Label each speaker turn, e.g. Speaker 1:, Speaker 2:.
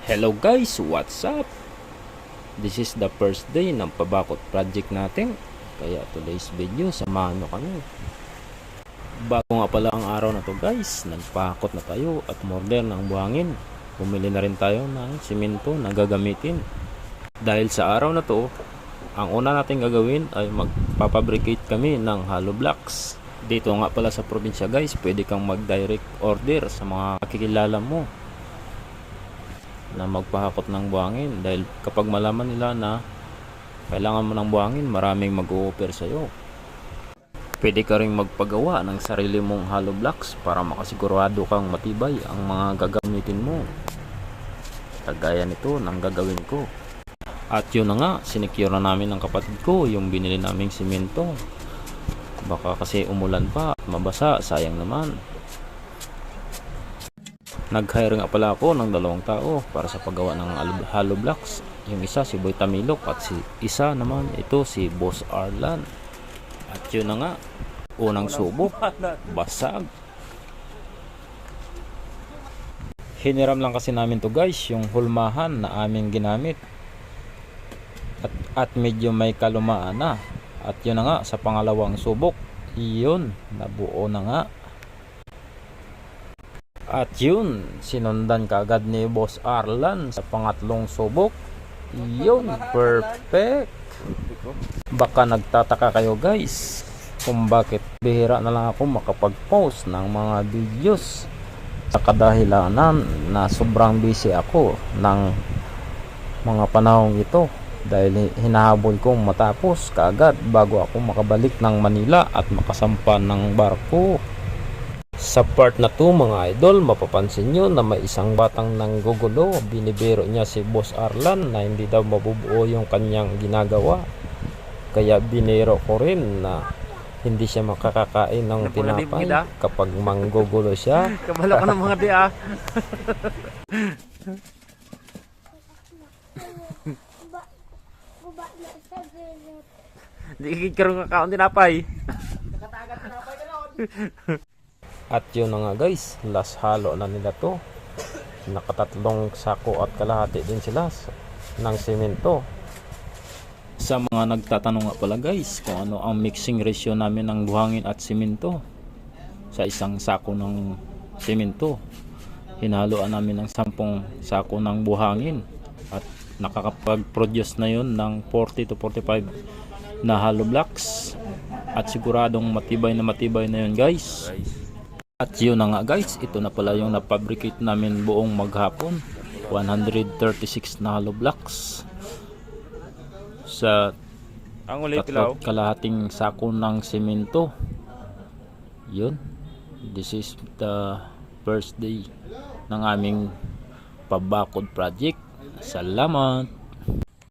Speaker 1: Hello guys, what's up? This is the first day ng pabakot project natin. Kaya today's video, samahan nyo kami. Bago nga pala ang araw na to guys, nagpakot na tayo at order ng buhangin. Bumili na rin tayo ng simento na gagamitin. Dahil sa araw na to, ang una natin gagawin ay magpapabricate kami ng hollow blocks. Dito nga pala sa probinsya guys, pwede kang mag-direct order sa mga kakilala mo na magpahakot ng buhangin, dahil kapag malaman nila na kailangan mo ng buhangin, maraming mag-o-offer sa'yo. Pwede ka rin magpagawa ng sarili mong hollow blocks para makasigurado kang matibay ang mga gagamitin mo, kagaya nito ng gagawin ko. At yun na nga, sinecure na namin ng kapatid ko yung binili naming simento. Baka kasi umulan pa at mabasa, sayang naman. Nag-hire nga pala ako ng 2 tao para sa paggawa ng hollow blocks. Yung isa si Boy Tamilok at si isa naman ito si Boss Arlan. At yun na nga, unang subok, basag. Hiniram lang kasi namin to guys, yung hulmahan na aming ginamit. At medyo may kalumaan na. At yun na nga, sa pangalawang subok, yun, nabuo na nga. At yun, sinundan kaagad ni Boss Arlan sa pangatlong subok. Yun, perfect. Baka nagtataka kayo guys kung bakit bihira na lang ako makapag-post ng mga videos, sa kadahilanan na sobrang busy ako ng mga panahong ito, dahil hinahabol kong matapos kaagad bago ako makabalik ng Manila at makasampa ng barko. Sa part na to mga idol, mapapansin nyo na may isang batang nanggugulo. Binibiro niya si Boss Arlan na hindi daw mabubuo yung kanyang ginagawa. Kaya biniro ko rin na hindi siya makakakain ng tinapay kapag manggugulo siya.
Speaker 2: Kabalo ka ng mga di ah. Di kikirong ka kaon tinapay.
Speaker 1: At yun na nga guys, last halo na nila to. Nakatatlong sako at kalahati din sila ng semento. Sa mga nagtatanong nga pala guys kung ano ang mixing ratio namin ng buhangin at semento sa isang sako ng semento, hinaluan namin ng 10 sako ng buhangin at nakakapag-produce na yun ng 40 to 45 na hollow blocks. At siguradong matibay na yun guys. At yun na nga guys, ito na pala yung napabricate namin buong maghapon. 136 na hollow blocks sa kalahating sako ng semento. Yun, this is the first day ng aming pabakod project. Salamat.